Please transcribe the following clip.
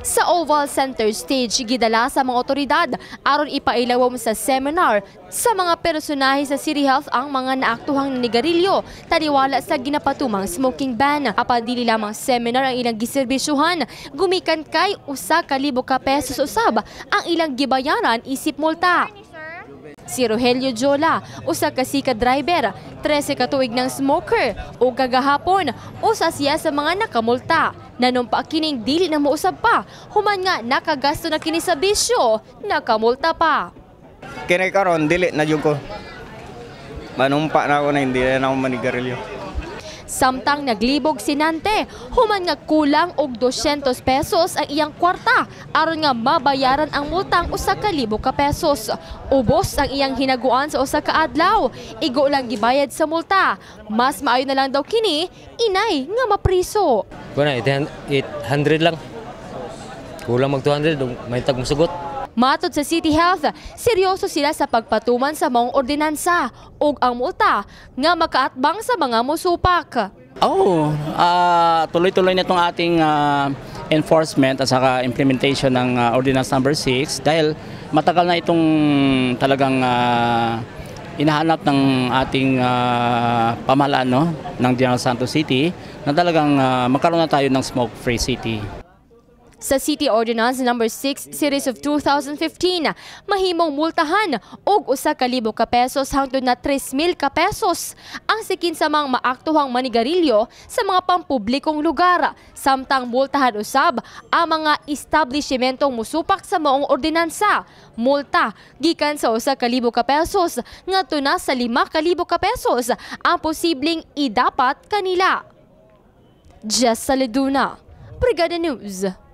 Sa Oval Center stage, gidala sa mga otoridad aron ipailawom sa seminar sa mga personahe sa City Health ang mga naaktuhang nanigarilyo taliwala sa ginapatumang smoking ban. Apan dili lamang seminar ang ilang giserbisyuhan, gumikan kay 1,000 ka pesos usab ang ilang gibayaran isip multa. Si Rogelio Jola, usa ka sikat driver, 13 ka tuig ng smoker o kagahapon, usa siya sa mga nakamulta. Nanumpa kining dili na mausab pa, human nga nakagasto na kini sa bisyo, nakamulta pa. Kini karon dili na jud ko. Manumpa na ako na hindi na ako manigarilyo. Samtang naglibog si Nante, human nga kulang og 200 pesos ang iyang kwarta aron nga mabayaran ang multang 1,000 ka pesos. Ubos ang iyang hinaguan sa usa ka adlaw, igo lang gibayad sa multa. Mas maayo na lang daw kini, inay nga mapriso. Kuna 800 lang. Kulang mag 200, may tag musugot. Matod sa City Health, seryoso sila sa pagpatuman sa mga ordinansa ug ang multa nga makaatbang sa mga musupak. Tuloy-tuloy na itong ating enforcement at saka implementation ng Ordinance number 6 dahil matagal na itong talagang inahanap ng ating pamahalaan ng General Santos City na talagang magkaroon na tayo ng smoke-free city. Sa City Ordinance number 6 Series of 2015, mahimong multahan og 1,000 ka pesos hangtod na 3,000 ka pesos ang sikin sa mga maaktuhang manigarilyo sa mga pampublikong lugar. Samtang multahan usab ang mga establishmentong musupak sa maong ordinansa. Multa gikan sa 1,000 ka pesos ngadto na sa 5,000 ka pesos ang posibleng idapat kanila. Jess Saleduna, Brigada News.